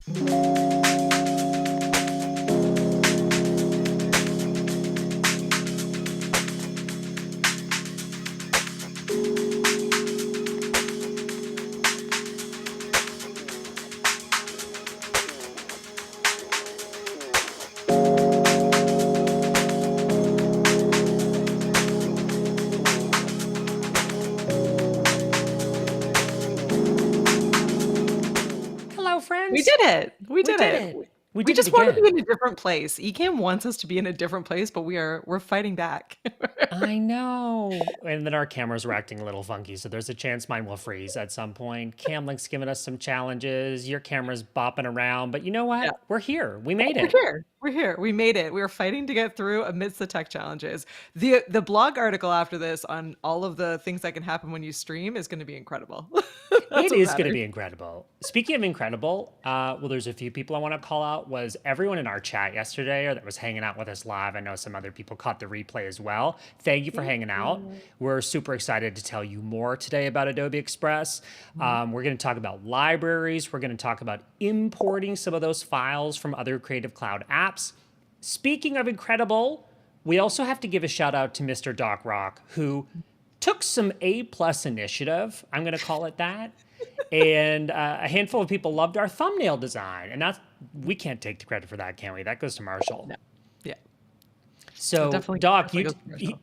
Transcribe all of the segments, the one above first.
Hello, We friends. did it. We did did it. it. We We did it just want to be again. in a different place. Ecamm wants us to be in a different place, but we're fighting back. I know. And then our cameras were acting a little funky, so there's a chance mine will freeze at some point. Camlink's giving us some challenges. Your camera's bopping around, but you know Yeah. what? We're here. We made We're it. here. We're here. We made it. We were fighting to get through amidst the tech challenges. The blog article after this on all of the things that can happen when you stream is going to be incredible. That's It what is going to matters. be incredible. Speaking of incredible, well, there's a few people I want to call out. Was everyone in our chat yesterday or that was hanging out with us live? I know some other people caught the replay as well. Thank you for Thank hanging out. you. We're super excited to tell you more today about Adobe Express. Mhm. We're going to talk about libraries. We're going to talk about importing some of those files from other Creative Cloud apps. Speaking of incredible, we also have to give a shout out to Mr. Doc Rock, who took some A+ initiative, I'm going to call it that. And a handful of people loved our thumbnail design. And that's, we can't take the credit for that, can we? That goes to Marshall. No. Yeah. It So, definitely Doc, definitely goes commercial.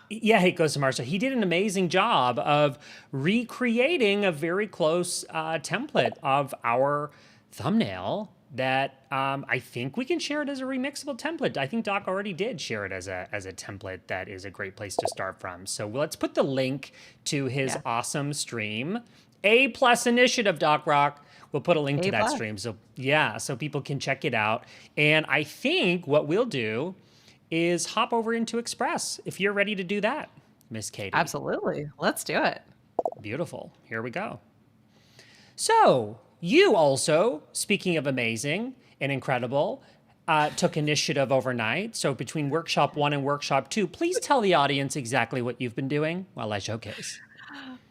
yeah, it goes to Marshall. He did an amazing job of recreating a very close template of our thumbnail that I think we can share it as a remixable template. I think Doc already did share it as a template that is a great place to start from. So let's put the link to his Yeah. awesome stream. A+ initiative, Doc Rock. We'll put a link to A that plus. stream. So yeah, so people can check it out. And I think what we'll do is hop over into Express if you're ready to do that, Miss Katie. Absolutely. Let's do it. Beautiful. Here we go. So you also, speaking of amazing and incredible, took initiative overnight. So between Workshop 1 and Workshop 2, please tell the audience exactly what you've been doing while I showcase.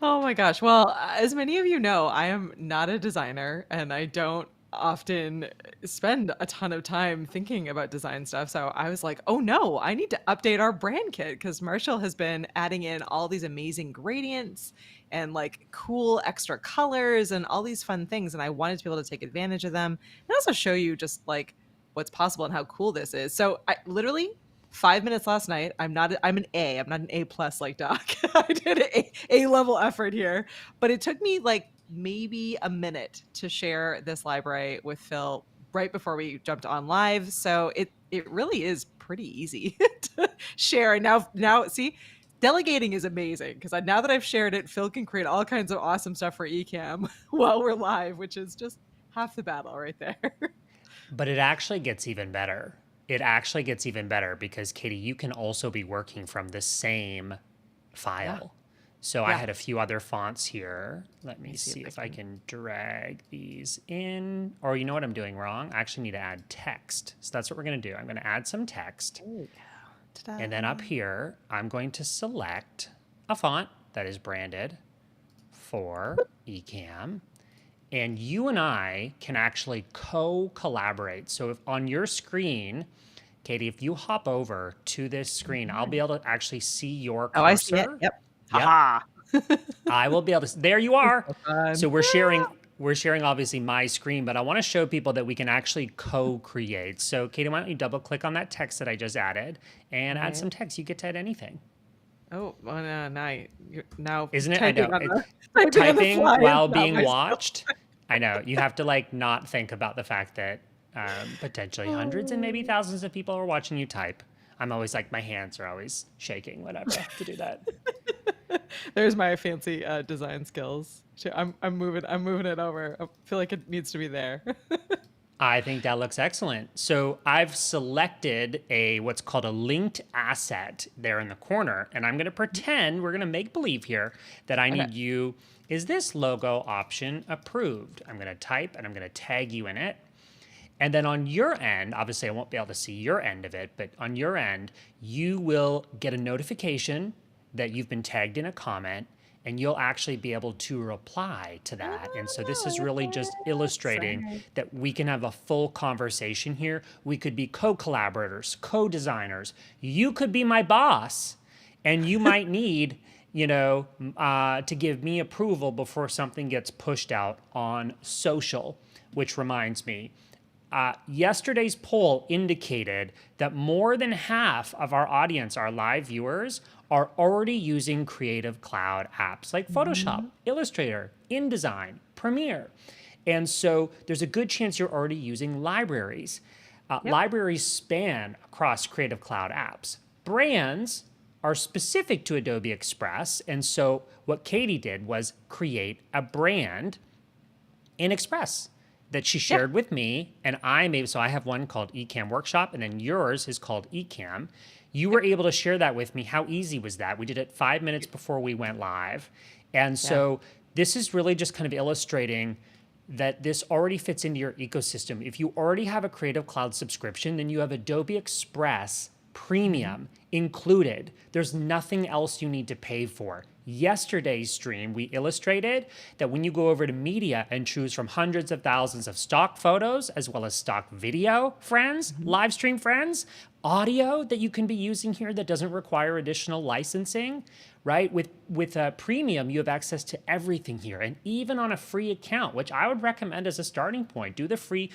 Oh my gosh. Well, as many of you know, I am not a designer and I don't often spend a ton of time thinking about design stuff. So I was like, oh no, I need to update our brand kit because Marshall has been adding in all these amazing gradients and like cool extra colors and all these fun things. And I wanted to be able to take advantage of them and also show you just like what's possible and how cool this is. So I literally 5 minutes last night. I'm an A. I'm not an A plus like Doc. I did an A level effort here, but it took me like maybe a minute to share this library with Phil right before we jumped on live. So it really is pretty easy to share. And now see, delegating is amazing because now that I've shared it, Phil can create all kinds of awesome stuff for Ecamm while we're live, which is just half the battle right there. But it actually gets even better. It actually gets even better because, Katie, you can also be working from the same Yeah. file. So I Yeah. had a few other fonts here. Let me see see if if I I can. can drag these in. Or you know what I'm doing wrong? I actually need to add text. So that's what we're going to do. I'm going to add some text. There we go. Ta-da. And then up here, I'm going to select a font that is branded for Ecamm. And you and I can actually co-collaborate. So if on your screen, Katie, if you hop over to this screen, I'll be able to actually see your Oh, I see it. cursor. Yep. Yep. Haha. I will be able to, there you are. So fun. So we're sharing obviously my screen, but I want to show people that we can actually co-create. So Katie, why don't you double click on that text that I just added and add Right. some text. You get to add anything. Oh, well, no, now Isn't it? I know. typing on It's the typing fly is while not being my skill. watched. I know. You have to like not think about the fact that potentially hundreds and maybe thousands of people are watching you type. I'm always like, my hands are always shaking, whatever, to do that. There's my fancy design skills. I'm moving it over. I feel like it needs to be there. I think that looks excellent. So I've selected what's called a linked asset there in the corner, and I'm going to pretend, we're going to make believe here that I need Okay. you. Is this logo option approved? I'm going to type and I'm going to tag you in it. And then on your end, obviously I won't be able to see your end of it, but on your end, you will get a notification that you've been tagged in a comment, and you'll actually be able to reply to that. And so this is really just Oh, that's illustrating right. that we can have a full conversation here. We could be co-collaborators, co-designers. You could be my boss, and you might need, to give me approval before something gets pushed out on social, which reminds me, yesterday's poll indicated that more than half of our audience, our live viewers, are already using Creative Cloud apps like Photoshop, Mhm. Illustrator, InDesign, Premiere. And so there's a good chance you're already using libraries. Yep. Libraries span across Creative Cloud apps. Brands are specific to Adobe Express. And so what Katie did was create a brand in Express that she Yeah. shared with me, and so I have one called Ecamm Workshop, and then yours is called Ecamm. You were Yep. able to share that with me. How easy was that? We did it 5 minutes before we went live. And Yeah. so this is really just kind of illustrating that this already fits into your ecosystem. If you already have a Creative Cloud subscription, then you have Adobe Express Mhm. Premium included. There's nothing else you need to pay for. Yesterday's stream, we illustrated that when you go over to media and choose from hundreds of thousands of stock photos, as well as stock video friends, Mhm. live stream friends, audio that you can be using here that doesn't require additional licensing, right? With a premium, you have access to everything here, and even on a free account, which I would recommend as a starting point. Do the free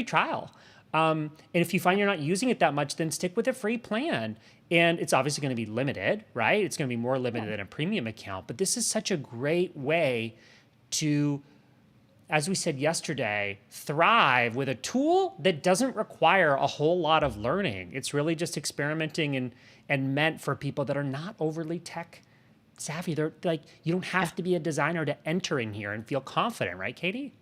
trial. And if you find you're not using it that much, then stick with a free plan. And it's obviously going to be limited, right? It's going to be more limited Yeah. than a premium account. But this is such a great way to, as we said yesterday, thrive with a tool that doesn't require a whole lot of learning. It's really just experimenting and meant for people that are not overly tech savvy. They're like, you don't Yeah. have to be a designer to enter in here and feel confident, right, Katie?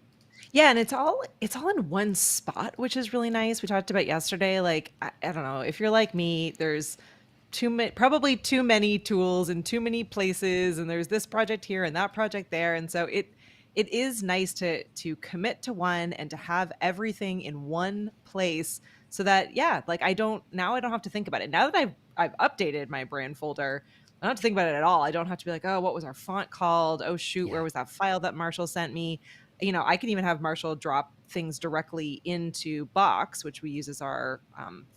Yeah, and it's all in one spot, which is really nice. We talked about yesterday, like I don't know, if you're like me, there's probably too many tools in too many places, and there's this project here and that project there, and so it is nice to commit to one and to have everything in one place so that yeah, like I don't have to think about it. Now that I've updated my brand folder, I don't have to think about it at all. I don't have to be like, oh, what was our font called? Oh shoot, where Yeah. was that file that Marshall sent me? I can even have Marshall drop things directly into Box, which we use as our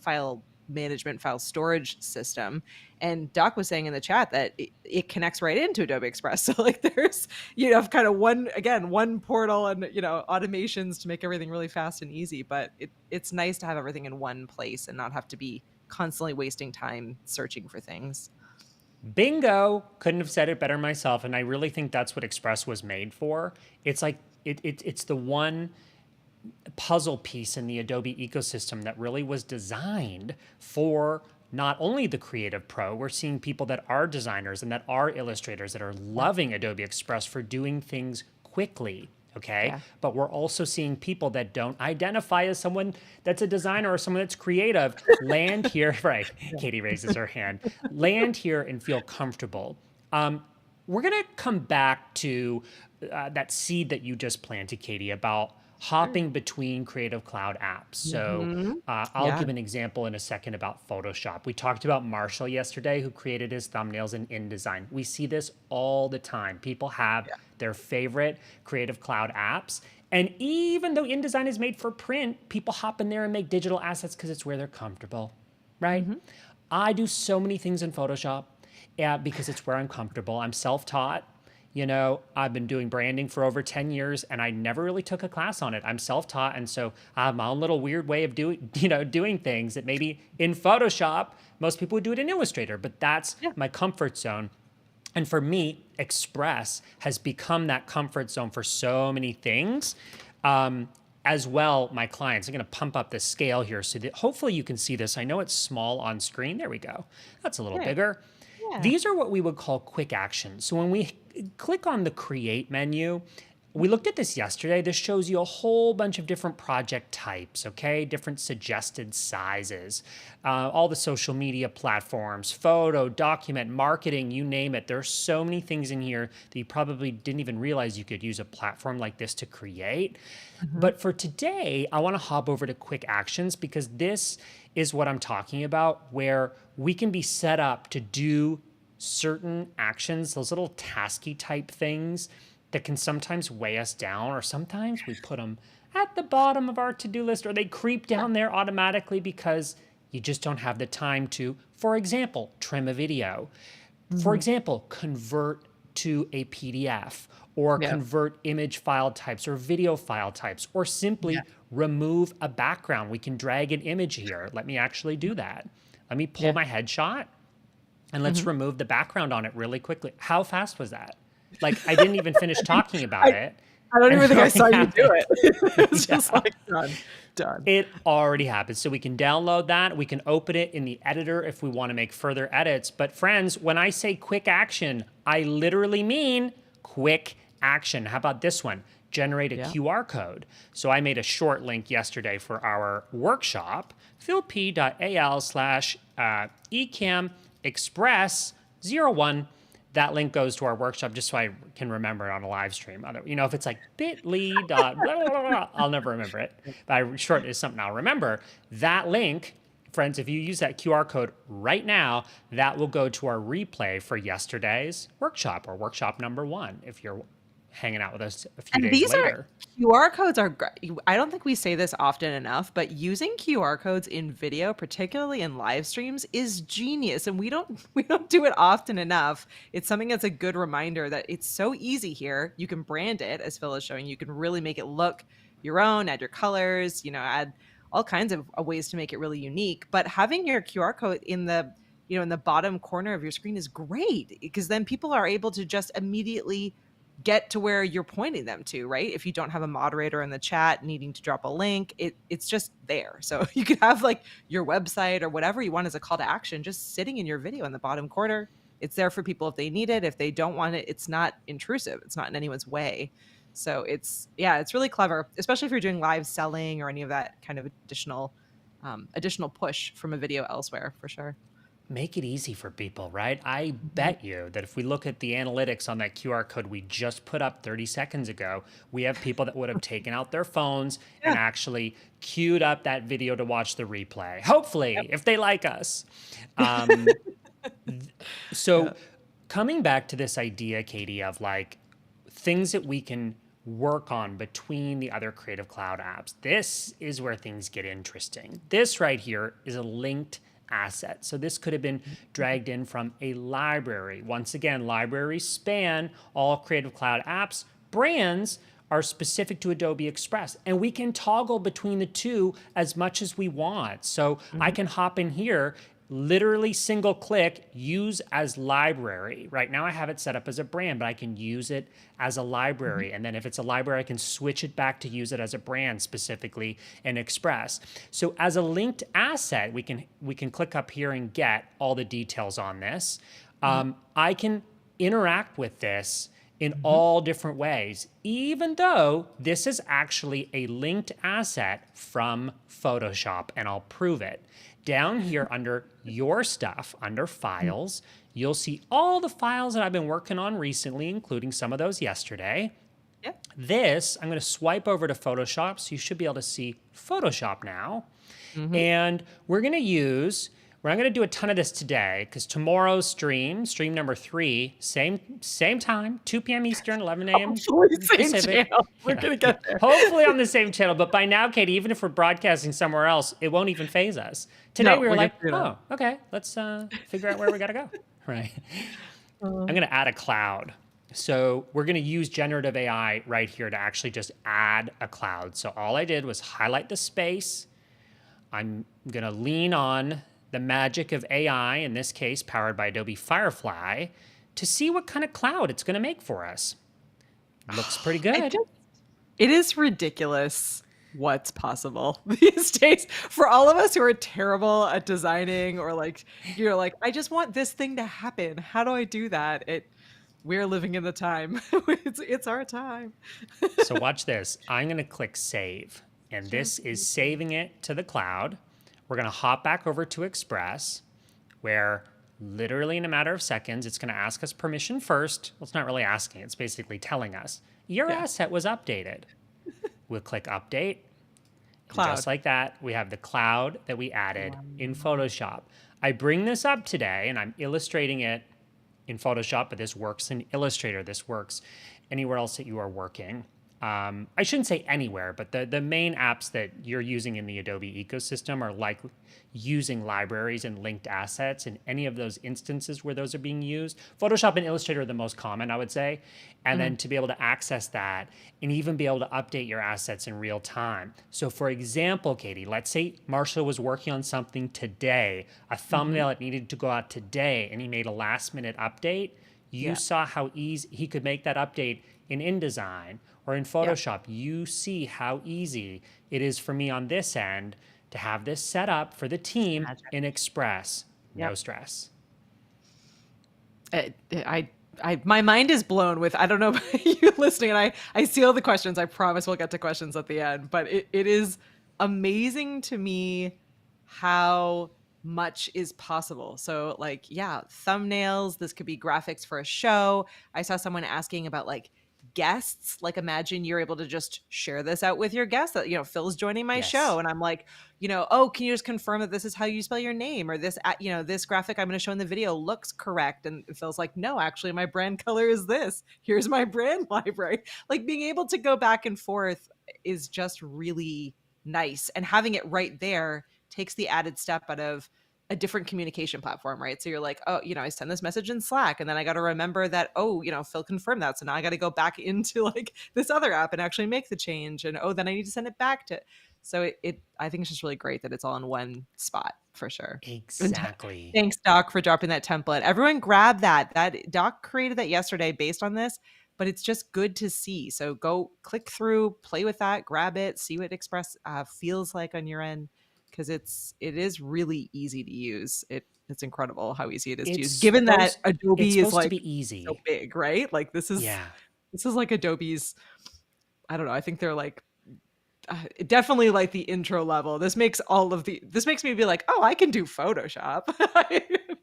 file management, file storage system. And Doc was saying in the chat that it connects right into Adobe Express. So like there's, have kind of one portal and, automations to make everything really fast and easy. But it's nice to have everything in one place and not have to be constantly wasting time searching for things. Bingo! Couldn't have said it better myself. And I really think that's what Express was made for. It's like it's the one puzzle piece in the Adobe ecosystem that really was designed for not only the creative pro. We're seeing people that are designers and that are illustrators that are Yeah. loving Adobe Express for doing things quickly. Okay. Yeah. But we're also seeing people that don't identify as someone that's a designer or someone that's creative land here. Right. Yeah. Katie raises her hand. Land here and feel comfortable. We're going to come back to that seed that you just planted, Katie, about Sure. hopping between Creative Cloud apps. So Hmm. I'll Yeah. give an example in a second about Photoshop. We talked about Marshall yesterday, who created his thumbnails in InDesign. We see this all the time. People have Yeah. their favorite Creative Cloud apps. And even though InDesign is made for print, people hop in there and make digital assets because it's where they're comfortable, right? Hmm. I do so many things in Photoshop because it's where I'm comfortable. I'm self-taught. I've been doing branding for over 10 years and I never really took a class on it. I'm self-taught. And so I have my own little weird way of doing things that maybe in Photoshop, most people would do it in Illustrator, but that's Yeah. my comfort zone. And for me, Express has become that comfort zone for so many things. As well, my clients, I'm going to pump up the scale here so that hopefully you can see this. I know it's small on screen. There we go. That's a little Yeah. bigger. Yeah. These are what we would call quick actions. So when we click on the create menu, we looked at this yesterday. This shows you a whole bunch of different project types, okay? Different suggested sizes, all the social media platforms, photo, document, marketing, you name it. There are so many things in here that you probably didn't even realize you could use a platform like this to create. Hmm. But for today, I want to hop over to quick actions because this is what I'm talking about, where we can be set up to do certain actions, those little tasky type things that can sometimes weigh us down, or sometimes we put them at the bottom of our to-do list, or they creep down there automatically because you just don't have the time to, for example, trim a video. For Mhm. example, convert to a PDF, or Yeah. convert image file types or video file types, or Yeah. simply remove a background. We can drag an image here. Let me actually do that. Let me pull Yeah. my headshot and let's Mhm. remove the background on it really quickly. How fast was that? Like, I didn't even finish talking about I it, I don't and even it think I already saw you do happened. it. It's just Yeah. like done, done. It already happened. So we can download that. We can open it in the editor if we want to make further edits. But friends, when I say quick action, I literally mean quick action. How about this one? Generate a Yeah. QR code. So I made a short link yesterday for our workshop, philp.al/Ecamm Express 01. That link goes to our workshop just so I can remember it on a live stream. If it's like bit.ly dot blah, blah, blah, blah, I'll never remember it. But short is something I'll remember. That link, friends, if you use that QR code right now, that will go to our replay for yesterday's workshop, or workshop number 1, if you're hanging out with us a few And days these are later. QR codes are great. I don't think we say this often enough, but using QR codes in video, particularly in live streams, is genius. And we don't do it often enough. It's something that's a good reminder that it's so easy here. You can brand it, as Phil is showing. You can really make it look your own, add your colors, add all kinds of ways to make it really unique. But having your QR code in the bottom corner of your screen is great, because then people are able to just immediately get to where you're pointing them to, right? If you don't have a moderator in the chat needing to drop a link, it's just there. So you could have like your website or whatever you want as a call to action just sitting in your video in the bottom corner. It's there for people if they need it. If they don't want it, it's not intrusive. It's not in anyone's way. So it's really clever, especially if you're doing live selling or any of that kind of additional push from a video elsewhere, for sure. Make it easy for people, right? I Mhm. bet you that if we look at the analytics on that QR code we just put up 30 seconds ago, we have people that would have taken out their phones and Yeah. actually queued up that video to watch the replay. Hopefully, if they like us. Yeah. So, coming back to this idea, Katie, of like things that we can work on between the other Creative Cloud apps, this is where things get interesting. This right here is a linked asset. So this could have been dragged in from a library. Once again, libraries span all Creative Cloud apps. Brands are specific to Adobe Express, and we can toggle between the two as much as we want. So I Mhm. can hop in here, literally single click, use as library. Right now I have it set up as a brand, but I can use it as a Mhm. library. And then if it's a library, I can switch it back to use it as a brand, specifically in Express. So as a linked asset, we can click up here and get all the details on this. Mhm. I can interact with this in Mhm. all different ways, even though this is actually a linked asset from Photoshop, and I'll prove it. Down here under your stuff, under Mhm. files, you'll see all the files that I've been working on recently, including some of those yesterday. Yeah. This, I'm going to swipe over to Photoshop, so you should be able to see Photoshop now. Mhm. And we're not going to do a ton of this today because tomorrow's stream number 3, same time, 2 p.m. Eastern, 11 a.m. Hopefully same Pacific. channel. We're Yeah, gonna yeah. get there. Hopefully on the same channel. But by now, Katie, even if we're broadcasting somewhere else, it won't even phase us. Today No, we were we're gonna like, figure it out. oh, okay, let's figure out where we got to go. Right. I'm going to add a cloud. So we're going to use generative AI right here to actually just add a cloud. So all I did was highlight the space. I'm going to lean on the magic of AI, in this case, powered by Adobe Firefly, to see what kind of cloud it's going to make for us. Looks pretty I good. just It is ridiculous what's possible these days for all of us who are terrible at designing, or like you're like, I just want this thing to happen. How do I do that? We're living in the time. It's our time. So watch this. I'm going to click save, and this Just is saving it to the cloud. We're going to hop back over to Express, where literally in a matter of seconds, it's going to ask us permission first. Well, it's not really asking, it's basically telling us your yeah. asset was updated. We'll click update. And just Cloud. like that, we have the cloud that we added in Wow. Photoshop. I bring this up today and I'm illustrating it in Photoshop, but this works in Illustrator. This works anywhere else that you are working. I shouldn't say anywhere, but the main apps that you're using in the Adobe ecosystem are like using libraries and linked assets in any of those instances where those are being used. Photoshop and Illustrator are the most common, I would say. And then to be able to access that and even be able to update your assets in real time. So for example, Katie, let's say Marshall was working on something today, a thumbnail that needed to go out today, and he made a last minute update. You Yeah. saw how easy he could make that update in InDesign or in Yeah. Photoshop. You see how easy it is for me on this end to have this set up for the team Magic. in Express. No Yep. stress. My mind is blown with, I don't know about you listening, and I see all the questions. I promise we'll get to questions at the end, but it is amazing to me how much is possible. So like, yeah, thumbnails, this could be graphics for a show. I saw someone asking about like guests. Like imagine you're able to just share this out with your guests that, Phil's joining my Yes. show. And I'm like, oh, can you just confirm that this is how you spell your name? Or this, this graphic I'm going to show in the video looks correct. And Phil's like, no, actually my brand color is this. Here's my brand library. Like being able to go back and forth is just really nice. And having it right there takes the added step out of a different communication platform, right? So you're like, oh, I send this message in Slack and then I got to remember that, oh, Phil confirmed that. So now I got to go back into like this other app and actually make the change. And oh, then I need to send it back to. So I think it's just really great that it's all in one spot for sure. And Exactly. thanks, Doc, for dropping that template. Everyone grab that. That Doc created that yesterday based on this, but it's just good to see. So go click through, play with that, grab it, see what Express feels like on your end, because it is really easy to use. It's incredible how easy it is to It's use, given that it's Adobe is supposed to like be so easy. big, right? Like this is Yeah. like Adobe's. I don't know. I think they're like definitely like the intro level. This makes me be like, oh, I can do Photoshop,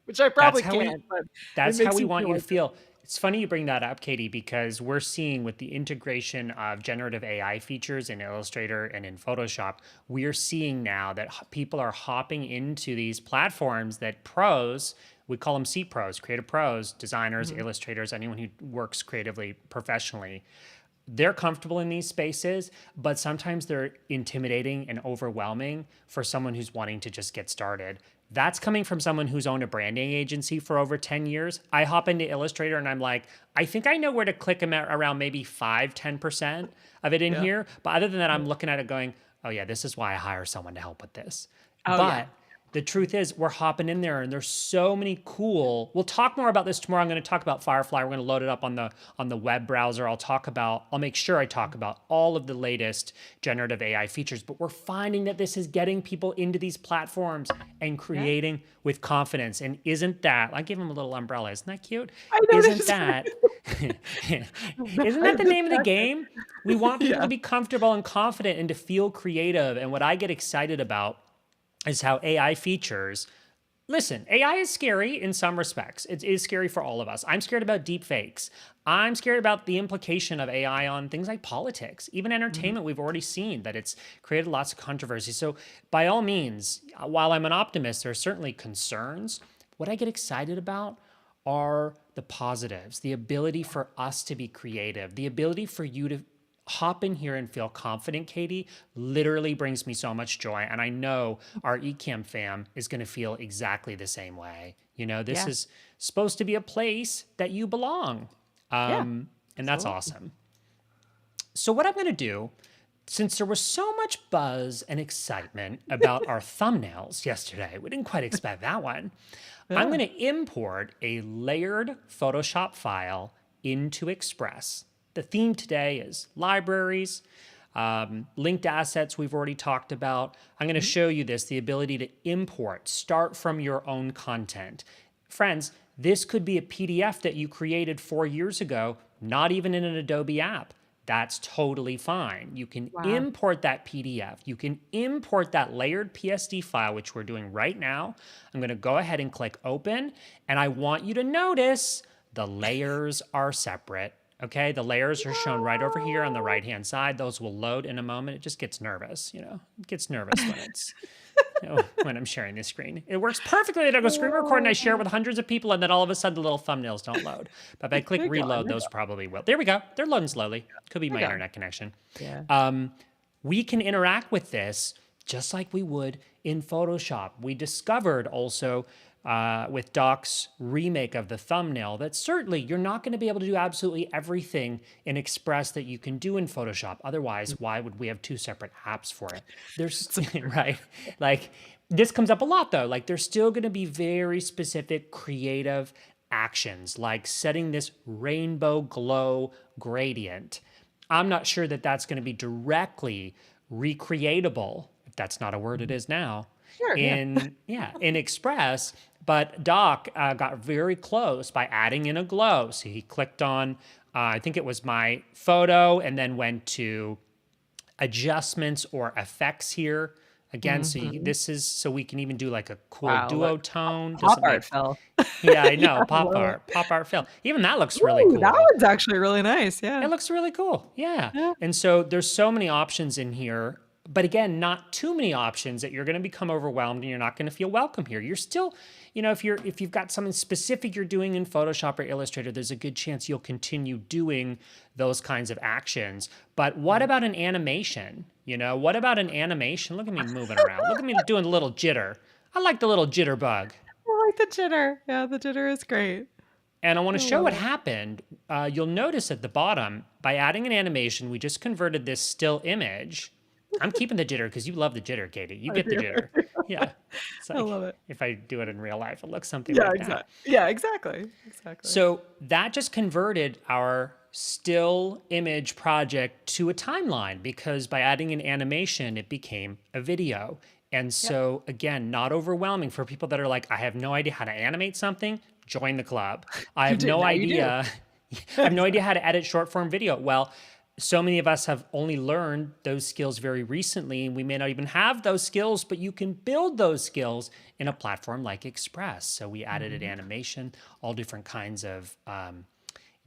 which I That's probably how we can't, but it that's how makes we me want feel you to like feel. It's funny you bring that up, Katie, because we're seeing with the integration of generative AI features in Illustrator and in Photoshop, we are seeing now that people are hopping into these platforms that pros, we call them C pros, creative pros, designers, Mhm. illustrators, anyone who works creatively professionally. They're comfortable in these spaces, but sometimes they're intimidating and overwhelming for someone who's wanting to just get started. That's coming from someone who's owned a branding agency for over 10 years. I hop into Illustrator and I'm like, I think I know where to click around maybe 5-10% of it in Yeah. here. But other than that, Yeah. I'm looking at it going, oh yeah, this is why I hire someone to help with this. Oh yeah. But the truth is we're hopping in there and there's so many cool, we'll talk more about this tomorrow. I'm going to talk about Firefly. We're going to load it up on the web browser. I'll make sure I talk about all of the latest generative AI features, but we're finding that this is getting people into these platforms and Yeah. creating with confidence. And isn't that, I give them a little umbrella. Isn't that cute? I Isn't noticed. that, isn't that the name of the game? We want people to Yeah. be comfortable and confident and to feel creative. And what I get excited about is how AI features. Listen, AI is scary in some respects. It is scary for all of us. I'm scared about deep fakes. I'm scared about the implication of AI on things like politics, even Mhm. entertainment. We've already seen that it's created lots of controversy. So, by all means, while I'm an optimist, there are certainly concerns. What I get excited about are the positives, the ability for us to be creative, the ability for you to hop in here and feel confident, Katie, literally brings me so much joy. And I know our Ecamm fam is going to feel exactly the same way. This Yeah. is supposed to be a place that you belong. Yeah. And that's Absolutely. awesome. So, what I'm going to do, since there was so much buzz and excitement about our thumbnails yesterday, we didn't quite expect that one. I'm Yeah. going to import a layered Photoshop file into Express. The theme today is libraries, linked assets we've already talked about. I'm going to Mhm. show you the ability to import, start from your own content. Friends, this could be a PDF that you created 4 years ago, not even in an Adobe app. That's totally fine. You can Wow. import that PDF. You can import that layered PSD file, which we're doing right now. I'm going to go ahead and click open, and I want you to notice the layers are separate. Okay, the layers are shown right over here on the right-hand side. Those will load in a moment. It just gets nervous, It gets nervous when it's when I'm sharing this screen. It works perfectly that I go screen record and I share it with hundreds of people, and then all of a sudden the little thumbnails don't load. But if I click They're gone. reload, those probably will. There we go. They're loading slowly. Could be They're my gone. internet connection. Yeah. We can interact with this just like we would in Photoshop. We discovered also with Doc's remake of the thumbnail that certainly you're not going to be able to do absolutely everything in Express that you can do in Photoshop. Otherwise, why would we have two separate apps for it? There's right, like this comes up a lot though. Like there's still going to be very specific creative actions, like setting this rainbow glow gradient. I'm not sure that that's going to be directly recreatable, if that's not a word it is now, Sure. in Express. But Doc got very close by adding in a glow. So he clicked on, I think it was my photo, and then went to adjustments or effects here. Again, this is so we can even do like a cool duotone. Pop art fill. Yeah, I know. Pop art fill. Even that looks really cool. That one's actually really nice. Yeah. It looks really cool. Yeah. Yeah. And so there's so many options in here, but again, not too many options that you're going to become overwhelmed and you're not going to feel welcome here. You're still, if you've got something specific you're doing in Photoshop or Illustrator, there's a good chance you'll continue doing those kinds of actions. But what about an animation? What about an animation? Look at me moving around. Look at me doing a little jitter. I like the little jitterbug. I like the jitter. Yeah, the jitter is great. And I want to show what happened. You'll notice at the bottom, by adding an animation, we just converted this still image. I'm keeping the jitter because you love the jitter, Katie. You get the jitter. Yeah. I love it. If I do it in real life, it looks something like that. Yeah, exactly. So that just converted our still image project to a timeline, because by adding an animation, it became a video. And so, again, not overwhelming for people that are like, I have no idea how to animate something. Join the club. I have no idea. I have no idea how to edit short form video. Well, so many of us have only learned those skills very recently, and we may not even have those skills, but you can build those skills in a platform like Express. So we added an animation, all different kinds of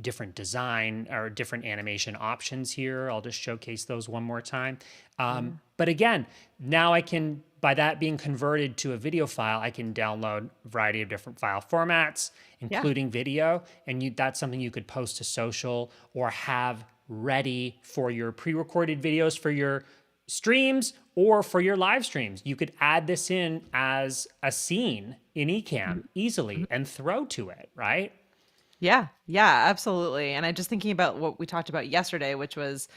different design or different animation options here. I'll just showcase those one more time. But again, now I can, by that being converted to a video file, I can download a variety of different file formats, including video. And that's something you could post to social or have ready for your pre-recorded videos for your streams or for your live streams. You could add this in as a scene in Ecamm easily and throw to it, right? Yeah, absolutely. And I'm just thinking about what we talked about yesterday, which was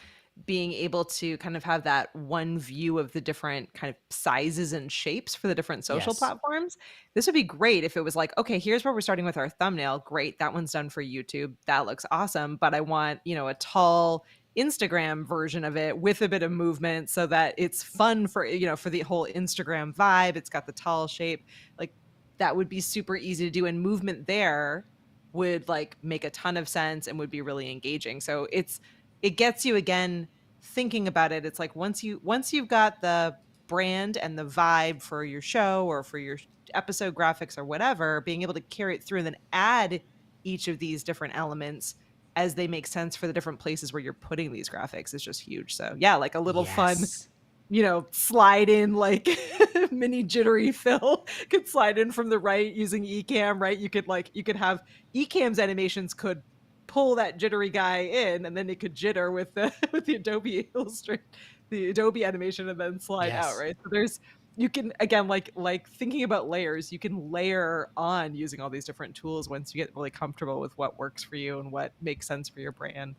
being able to kind of have that one view of the different kind of sizes and shapes for the different social platforms. This would be great if it was like, okay, here's where we're starting with our thumbnail. Great. That one's done for YouTube. That looks awesome. But I want, a tall Instagram version of it with a bit of movement so that it's fun for, for the whole Instagram vibe. It's got the tall shape. Like that would be super easy to do. And movement there would like make a ton of sense and would be really engaging. So it gets you again thinking about it. It's like once you've got the brand and the vibe for your show or for your episode graphics or whatever, being able to carry it through and then add each of these different elements as they make sense for the different places where you're putting these graphics is just huge. So yeah, like a little fun, slide in like mini jittery fill could slide in from the right using Ecamm, right? You could have Ecamm's animations could pull that jittery guy in, and then it could jitter with the Adobe Illustrator, the Adobe animation, and then slide out, right? So you can again like thinking about layers, you can layer on using all these different tools once you get really comfortable with what works for you and what makes sense for your brand.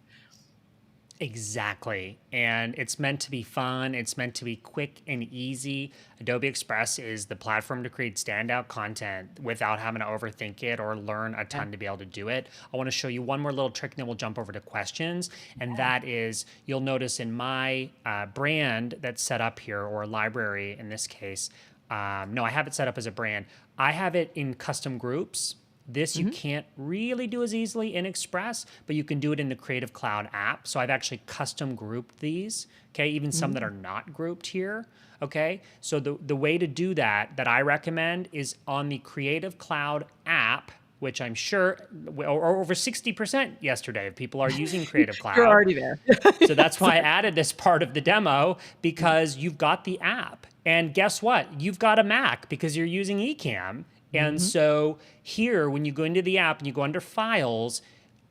Exactly. And it's meant to be fun. It's meant to be quick and easy. Adobe Express is the platform to create standout content without having to overthink it or learn a ton to be able to do it. I want to show you one more little trick, and then we'll jump over to questions. And that is, you'll notice in my brand that's set up here, or library in this case, no, I have it set up as a brand. I have it in custom groups. This you can't really do as easily in Express, but you can do it in the Creative Cloud app. So I've actually custom grouped these, okay? Even some that are not grouped here, okay? So the way to do that I recommend is on the Creative Cloud app, which I'm sure, or over 60% yesterday of people are using Creative Cloud. You're already there. So that's why I added this part of the demo, because you've got the app. And guess what? You've got a Mac because you're using Ecamm. And Mm-hmm. so here, when you go into the app and you go under files,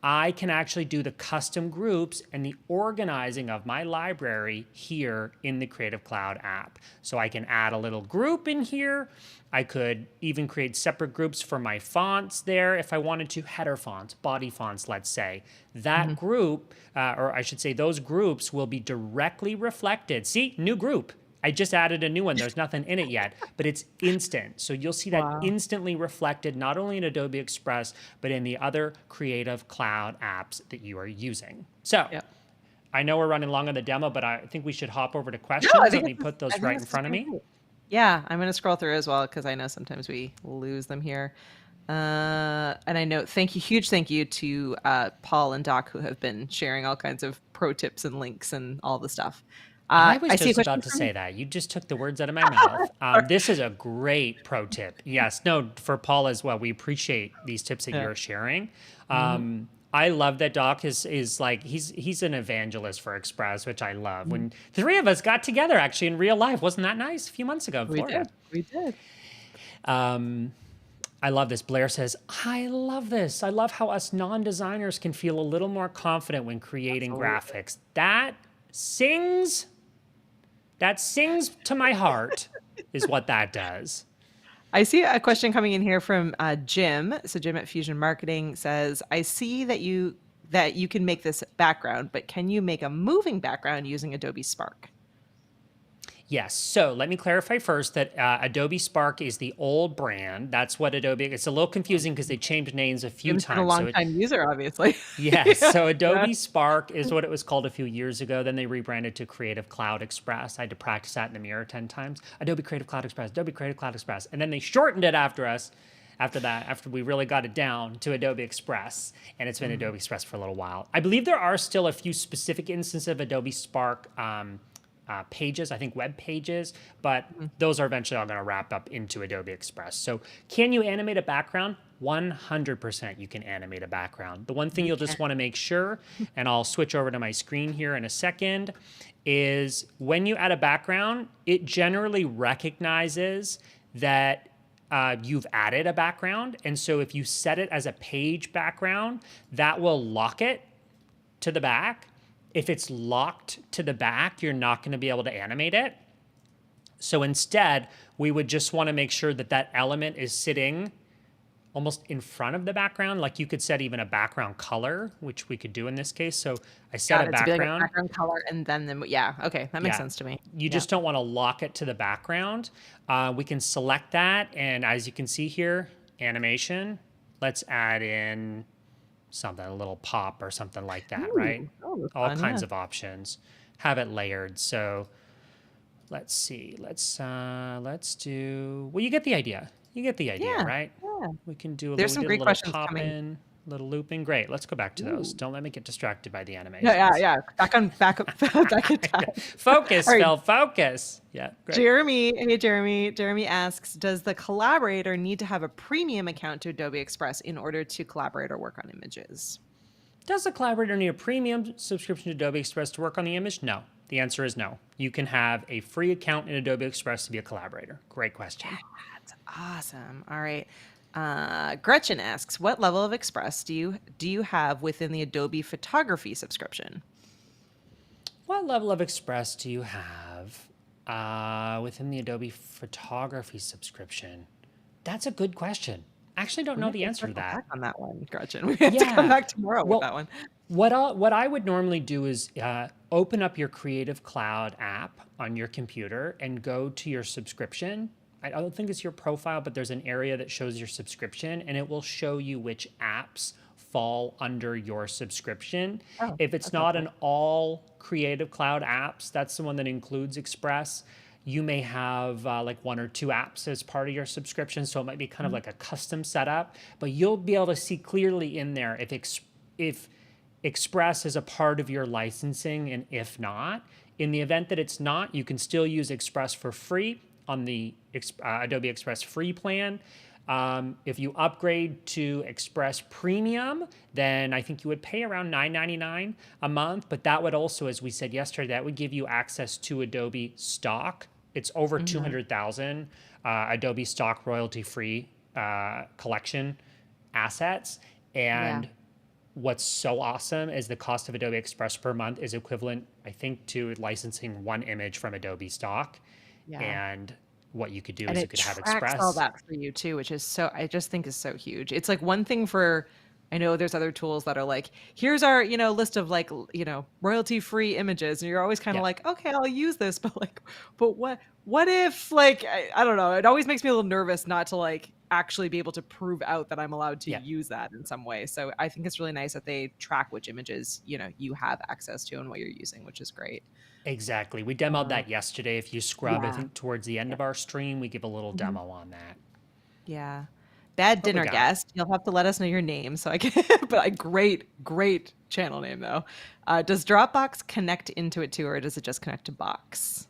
I can actually do the custom groups and the organizing of my library here in the Creative Cloud app. So I can add a little group in here. I could even create separate groups for my fonts there if I wanted to, header fonts, body fonts, let's say. That group, or I should say those groups will be directly reflected. See, new group. I just added a new one. There's nothing in it yet, but it's instant. So you'll see that Wow. instantly reflected not only in Adobe Express, but in the other Creative Cloud apps that you are using. So Yeah. I know we're running long on the demo, but I think we should hop over to No, questions. Let me put those right in this is front of great. me. Yeah, I'm gonna scroll through as well because I know sometimes we lose them here. And I know, huge thank you to Paul and Doc who have been sharing all kinds of pro tips and links and all the stuff. I was I see a just question about to from. say that. You just took the words out of my mouth. This is a great pro tip. Yes, no, for Paul as well. We appreciate these tips that Yeah. you're sharing. Mhm. I love that Doc is like he's an evangelist for Express, which I love. Mhm. When the three of us got together actually in real life, wasn't that nice? A few months ago in We Florida. did. We did. I love this. Blair says, I love this. I love how us non-designers can feel a little more confident when creating Absolutely. graphics. Sings that sings to my heart is what that does. I see a question coming in here from Jim. So Jim at Fusion Marketing says, "I see that you can make this background, but can you make a moving background using Adobe Spark?" Yes. So let me clarify first that Adobe Spark is the old brand. That's what Adobe. It's a little confusing because they changed names a few Jim's been a times. long So time user, obviously. yes. Yeah. So Yeah. Adobe Spark is what it was called a few years ago. Then they rebranded to Creative Cloud Express. I had to practice that in the mirror 10 times. Adobe Creative Cloud Express, Adobe Creative Cloud Express. And then they shortened it after us. After that, after we really got it down to Adobe Express, and it's been Mhm. Adobe Express for a little while. I believe there are still a few specific instances of Adobe Spark pages, I think web pages, but Mhm. those are eventually all going to wrap up into Adobe Express. So can you animate a background? 100% you can animate a background. The one thing You you'll can. just want to make sure, and I'll switch over to my screen here in a second, is when you add a background, it generally recognizes that you've added a background. And so if you set it as a page background, that will lock it to the back. If it's locked to the back, you're not going to be able to animate it. So instead, we would just want to make sure that that element is sitting almost in front of the background. Like you could set even a background color, which we could do in this case. So I set Got a it to be like a background. background color and then yeah, okay, that makes Yeah, sense to me. you Yeah. just don't want to lock it to the background. We can select that. And as you can see here, animation, let's add in something, a little pop or something like that, right? Ooh, that was All fun, kinds yeah. of options. Have it layered. So let's see. Let's do. Well, you get the idea. You get the idea, Yeah, right? yeah. We can do a There's little. We some did a great little questions pop coming. in, little looping. Great. Let's go back to those. Ooh. Don't let me get distracted by the Yeah, yeah, animations. yeah. Back up, back in time. Focus, All right, Phil. Focus. Yeah, great. Jeremy. Hey, Jeremy. Jeremy asks, does the collaborator need to have a premium account to Adobe Express in order to collaborate or work on images? Does the collaborator need a premium subscription to Adobe Express to work on the image? No. The answer is no. You can have a free account in Adobe Express to be a collaborator. Great question. That's awesome. All right. Gretchen asks, what level of Express do you have within the Adobe Photography subscription? What level of Express do you have within the Adobe Photography subscription? That's a good question. I actually don't We know have the to answer to circle that. back on that one, Gretchen. We have to come Yeah. back tomorrow with that Well, one. what I would normally do is open up your Creative Cloud app on your computer and go to your subscription. I don't think it's your profile, but there's an area that shows your subscription, and it will show you which apps fall under your subscription. Oh, If it's that's not an helpful. all Creative Cloud apps, that's the one that includes Express. You may have like one or two apps as part of your subscription, so it might be kind of Mhm. like a custom setup, but you'll be able to see clearly in there if Express is a part of your licensing, and if not. In the event that it's not, you can still use Express for free on the Adobe Express free plan. If you upgrade to Express Premium, then I think you would pay around $9.99 a month. But that would also, as we said yesterday, that would give you access to Adobe Stock It's over Hmm. 200,000 Adobe stock royalty free collection assets. Yeah. And what's so awesome is the cost of Adobe Express per month is equivalent, I think, to licensing one image from Adobe stock. Yeah. And what you could do And is you it could have tracks all Express. that for you too, which is so I just think is so huge. It's like one thing for I know there's other tools that are like, here's our, list of like, royalty-free images. And you're always kind of Yeah. like, okay, I'll use this, but like, but what if like I don't know, it always makes me a little nervous not to like actually be able to prove out that I'm allowed to Yeah. use that in some way. So I think it's really nice that they track which images, you have access to and what you're using, which is great. Exactly. We demoed Uh, that yesterday. If you scrub, I yeah. think towards the end Yeah. of our stream, we give a little Mhm. demo on that. Yeah. Bad What we dinner got? guest. You'll have to let us know your name so I can but a great channel name though. Does Dropbox connect into it too, or does it just connect to Box?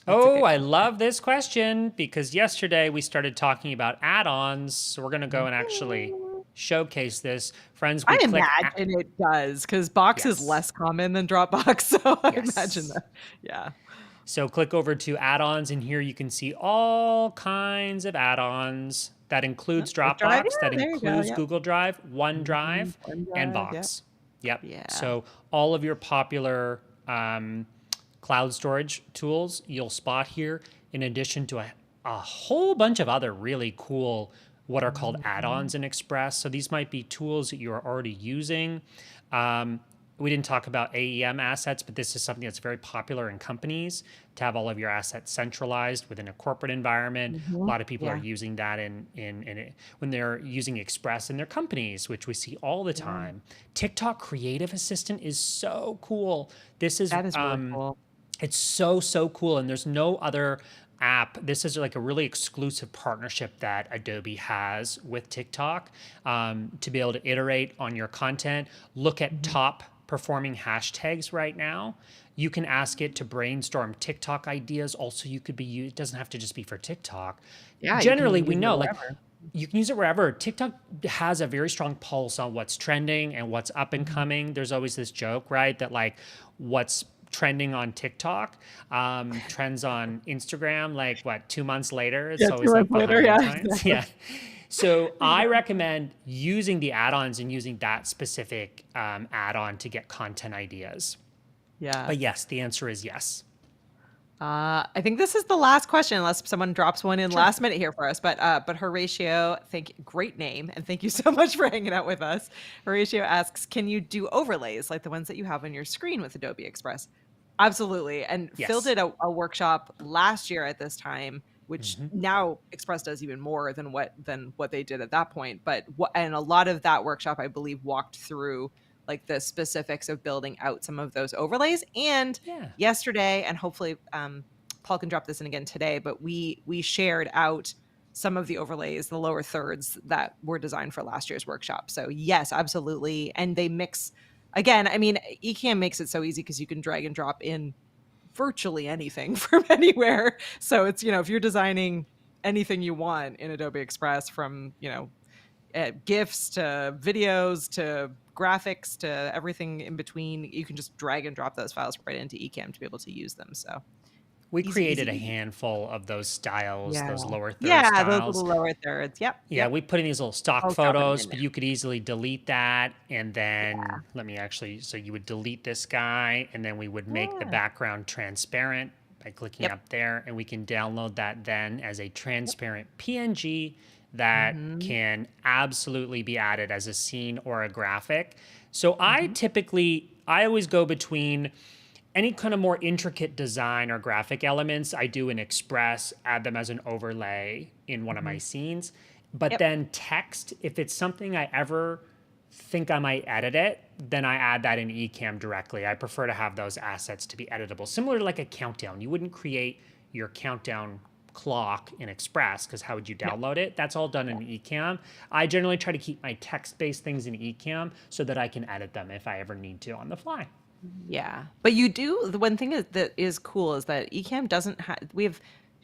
That's a Oh, good I question. love this question because yesterday we started talking about add-ons. So we're going to go and actually Mhm. showcase this. Friends, I we click. imagine it does because Box is Yes. less common than Dropbox, so I imagine Yes. that. Yeah. So click over to add-ons, and here you can see all kinds of add-ons. That Oh, includes Drive Drive. Dropbox, Yeah, that there you go. includes Yep. Google Drive, Mhm. OneDrive, and OneDrive. Yep. Box. Yep. Yeah. So all of your popular cloud storage tools you'll spot here, in addition to a whole bunch of other really cool what are called Mhm. add-ons in Express. So these might be tools that you are already using. Um, we didn't talk about AEM assets, but this is something that's very popular in companies to have all of your assets centralized within a corporate environment. A Mhm. lot of people are Yeah. using that in when they're using Express in their companies, which we see all the Yeah. time. TikTok Creative Assistant is so cool. This is That is really cool. it's so cool, and there's no other app. This is like a really exclusive partnership that Adobe has with TikTok to be able to iterate on your content, look at Mhm. top performing hashtags right now. You can ask it to brainstorm TikTok ideas. Also, you could be, it doesn't have to just be for TikTok. Yeah, you can Generally, we use it know like wherever. you can use it wherever. TikTok has a very strong pulse on what's trending and what's up and Mhm. coming. There's always this joke, right? That like what's trending on TikTok trends on Instagram, like what, 2 months later? It's Yeah, 2 always months like later, behind yeah, times. exactly. Yeah. So I Exactly. recommend using the add-ons and using that specific add-on to get content ideas. Yeah. But yes, the answer is yes. I think this is the last question, unless someone drops one in Sure. last minute here for us. But Horatio, great name, and thank you so much for hanging out with us. Horatio asks, can you do overlays like the ones that you have on your screen with Adobe Express? Absolutely. And Phil Yes. did a workshop last year at this time, which Hmm. now Express does even more than what they did at that point. And a lot of that workshop, I believe, walked through like the specifics of building out some of those overlays. And Yeah. yesterday, and hopefully Paul can drop this in again today, but we shared out some of the overlays, the lower thirds that were designed for last year's workshop. So yes, absolutely. And they mix again, I mean, Ecamm makes it so easy because you can drag and drop in virtually anything from anywhere. So it's, if you're designing anything you want in Adobe Express from, GIFs to videos to graphics to everything in between, you can just drag and drop those files right into Ecamm to be able to use them. So We easy, created easy, a easy. handful of those styles, Yeah. those lower third Yeah, those styles. little lower thirds. Yep, Yeah, yep. we put in these little stock I'll drop them photos, in but there. you could easily delete that. And Yeah. then let me actually, so you would delete this guy, and then we would make the Yeah. background transparent by clicking Yep, up there. And we can download that then as a yep. transparent PNG that Mhm, can absolutely be added as a scene or a graphic. So mhm, I always go between any kind of more intricate design or graphic elements I do in Express, add them as an overlay in one of my mhm. scenes. But Yep. then text, if it's something I ever think I might edit it, then I add that in Ecamm directly. I prefer to have those assets to be editable. Similar to like a countdown. You wouldn't create your countdown clock in Express because how would you No. download it? That's all done Yeah. in Ecamm. I generally try to keep my text-based things in Ecamm so that I can edit them if I ever need to on the fly. Yeah. But you do the one thing that is cool is that Ecamm doesn't have we have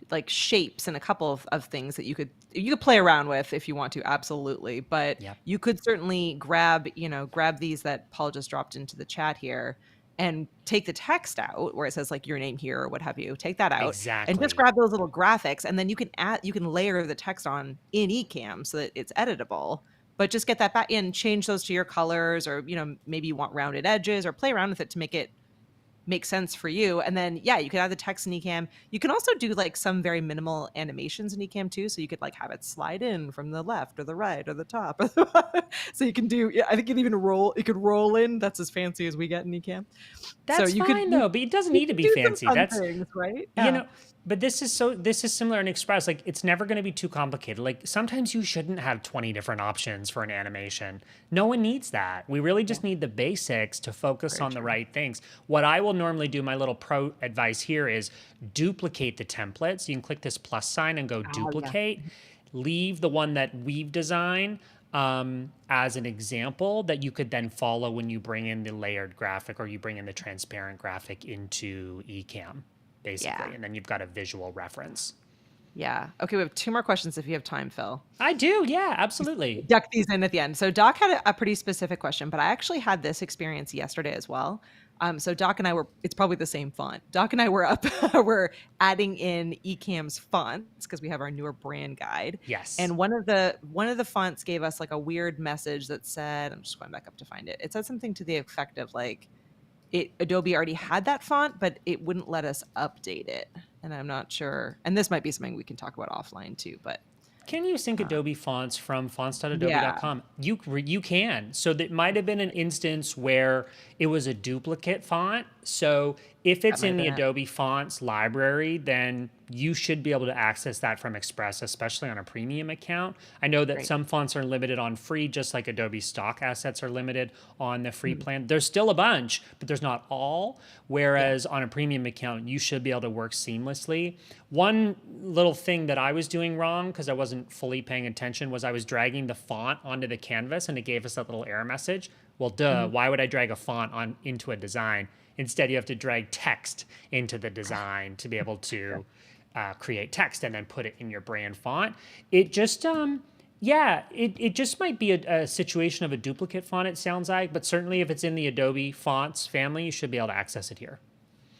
like shapes and a couple of things that you could play around with if you want to, absolutely. But Yep. you could certainly grab these that Paul just dropped into the chat here and take the text out where it says like your name here or what have you, take that out and just Exactly. grab those little graphics. And then you can layer the text on in Ecamm so that it's editable, but just get that back in, change those to your colors, or, maybe you want rounded edges, or play around with it to make it make sense for you. And then, yeah, you can add the text in Ecamm. You can also do like some very minimal animations in Ecamm too. So you could like have it slide in from the left or the right or the top. So you can do, yeah, I think it could roll in. That's as fancy as we get in Ecamm. So That's fine you though, but it doesn't you need to can be do some fancy. fun That's things, right? you Yeah. know, but this is similar in Express. Like it's never going to be too complicated. Like sometimes you shouldn't have 20 different options for an animation. No one needs that. We really Yeah. just need the basics to focus Very on the true. right things. What I will normally do, my little pro advice here is duplicate the templates. You can click this plus sign and go Oh, yeah. duplicate. Leave the one that we've designed as an example that you could then follow when you bring in the layered graphic or you bring in the transparent graphic into Ecamm, Yeah. basically. And then you've got a visual reference. Yeah. Okay, we have two more questions if you have time, Phil. I do. Yeah, absolutely. Duck these in at the end. So Doc had a pretty specific question, but I actually had this experience yesterday as well. So Doc and I were, it's probably the same font. Doc and I were we're adding in Ecamm's fonts because we have our newer brand guide. Yes. And one of the fonts gave us like a weird message that said, I'm just going back up to find it. It said something to the effect of like, Adobe already had that font, but it wouldn't let us update it. And I'm not sure. And this might be something we can talk about offline too, but Can you sync Adobe fonts from yeah, fonts.adobe.com? You can. So that might have been an instance where it was a duplicate font. So if that it's might have in the been it. Adobe Fonts library, then you should be able to access that from Express, especially on a premium account. I know that Great. some fonts are limited on free, just like Adobe stock assets are limited on the free Mhm. plan. There's still a bunch, but there's not all. Yeah. Whereas on a premium account, you should be able to work seamlessly. One little thing that I was doing wrong because I wasn't fully paying attention was I was dragging the font onto the canvas and it gave us that little error message. Well, duh, Mhm. why would I drag a font on into a design? Instead, you have to drag text into the design to be able Sure. to create text and then put it in your brand font. It just, yeah, it just might be a situation of a duplicate font, it sounds like, but certainly if it's in the Adobe fonts family, you should be able to access it here.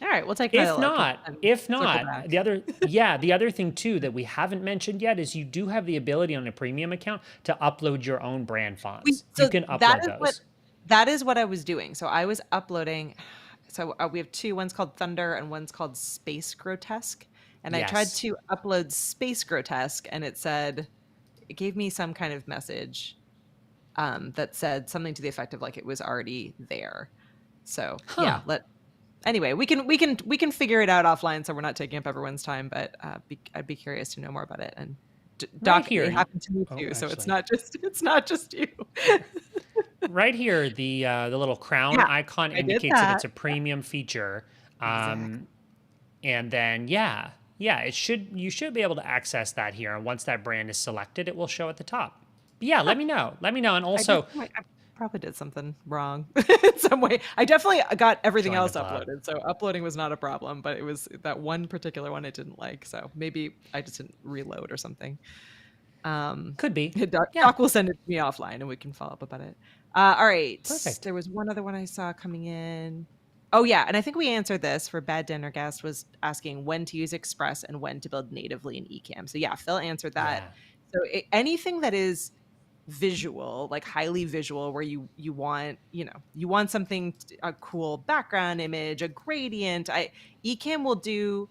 All right, we'll take another look and If circle not, back. the other thing too that we haven't mentioned yet is you do have the ability on a premium account to upload your own brand fonts. You So can upload those. that is what I was doing. So I was uploading. So we have two. One's called Thunder and one's called Space Grotesque. And I tried Yes. to upload Space Grotesque, and it gave me some kind of message that said something to the effect of like it was already there. So Huh. yeah, anyway, we can figure it out offline, so we're not taking up everyone's time. But I'd be curious to know more about it. And Right Doc, here. it happened to me Oh, too, so actually. it's not just you. Right here, the little crown Yeah, icon I did indicates that that. it's a premium feature. Exactly. And then yeah, you should be able to access that here. And once that brand is selected, it will show at the top. But yeah, Huh. let me know. Let me know. And I did. also I probably did something wrong in some way. I definitely got everything join the else club. uploaded, so uploading was not a problem. But it was that one particular one I didn't like. So maybe I just didn't reload or something. Could be. Yeah. Doc will send it to me offline, and we can follow up about it. All right. Perfect. There was one other one I saw coming in. Oh yeah, and I think we answered this for Bad Dinner Guest was asking when to use Express and when to build natively in Ecamm. So yeah, Phil answered that. Yeah. So anything that is visual, like highly visual, where you want you want something a cool background image, a gradient. Ecamm will do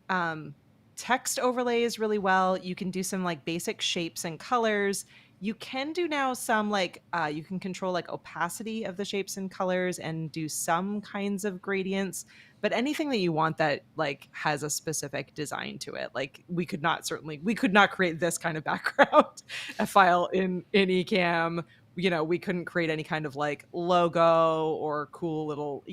um, text overlays really well. You can do some like basic shapes and colors. You can do now some like you can control like opacity of the shapes and colors and do some kinds of gradients. But anything that you want that like has a specific design to it, like we could not create this kind of background a file in Ecamm. We couldn't create any kind of like logo or cool little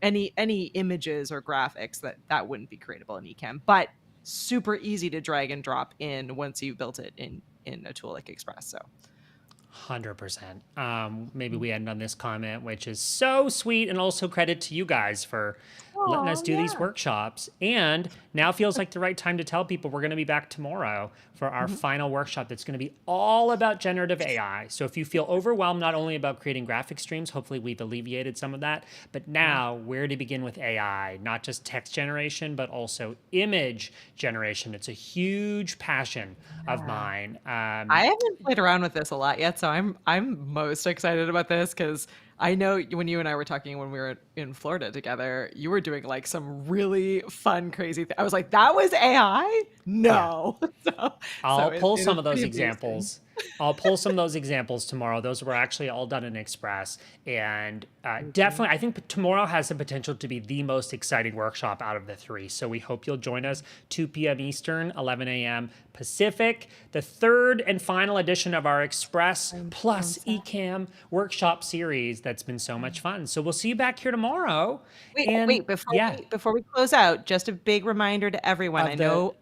any images or graphics that wouldn't be creatable in Ecamm, but super easy to drag and drop in once you've built it in a tool like Express. So 100%. Maybe we end on this comment, which is so sweet, and also credit to you guys for letting us Oh, do these yeah. workshops. And now feels like the right time to tell people we're going to be back tomorrow for our Mhm. final workshop that's going to be all about generative AI. So if you feel overwhelmed not only about creating graphic streams, hopefully we've alleviated some of that, but Yeah. now where to begin with AI, not just text generation, but also image generation. It's a huge passion of Yeah. mine. I haven't played around with this a lot yet, so I'm most excited about this because I know when you and I were talking when we were in Florida together, you were doing like some really fun, crazy thing. I was like, that was AI? Yeah. No. So I'll pull it is some of those pretty amazing. examples. I'll pull some of those examples tomorrow. Those were actually all done in Express. And Mhm. definitely, I think tomorrow has the potential to be the most exciting workshop out of the three. So we hope you'll join us 2 p.m. Eastern, 11 a.m. Pacific, the third and final edition of our Express I'm so plus sad. Ecamm workshop series that's been so much fun. So we'll see you back here tomorrow. And Wait, before yeah, we close out, just a big reminder to everyone. I of the know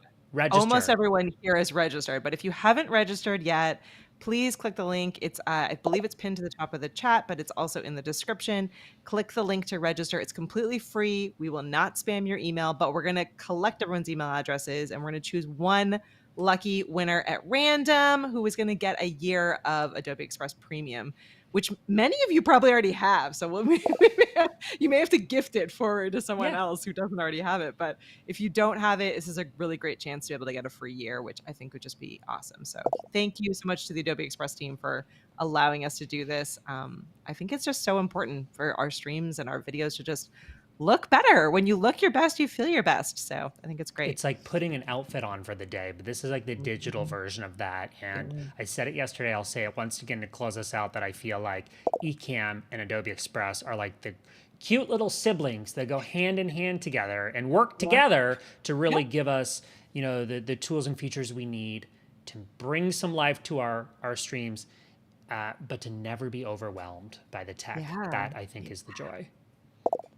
almost register. everyone here is registered, but if you haven't registered yet, please click the link. It's I believe it's pinned to the top of the chat, but it's also in the description. Click the link to register. It's completely free. We will not spam your email, but we're going to collect everyone's email addresses and we're going to choose one lucky winner at random who is going to get a year of Adobe Express Premium, which many of you probably already have. So you may have to gift it forward to someone Yeah. else who doesn't already have it. But if you don't have it, this is a really great chance to be able to get a free year, which I think would just be awesome. So thank you so much to the Adobe Express team for allowing us to do this. I think it's just so important for our streams and our videos to just look better. When you look your best, you feel your best. So I think it's great. It's like putting an outfit on for the day, but this is like the digital Mhm. version of that. And Yeah. I said it yesterday, I'll say it once again to close us out, that I feel like Ecamm and Adobe Express are like the cute little siblings that go hand in hand together and work Yeah. together to really Yep. give us, the tools and features we need to bring some life to our streams, but to never be overwhelmed by the tech. Yeah. That I think is the joy.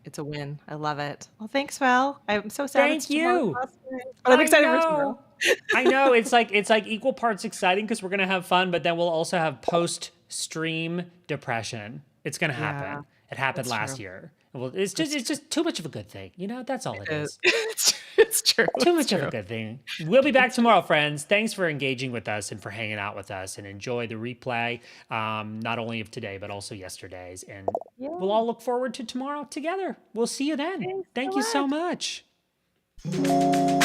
It's a win. I love it. Well, thanks, Val. I'm so sad it's Thank tomorrow's you. last day, but I'm I excited for tomorrow. know. I know. It's like equal parts exciting because we're gonna have fun, but then we'll also have post stream depression. It's gonna Yeah, happen. It happened that's last true. year. Well, it's just That's it's true. just too much of a good thing. That's all It it is. is. It's true. Too It's much of a true. good thing. We'll be back It's true. tomorrow, friends. Thanks for engaging with us and for hanging out with us, and enjoy the replay, not only of today but also yesterday's. And we'll Yeah. all look forward to tomorrow together. We'll see you then. Thanks so Thank you so much. much.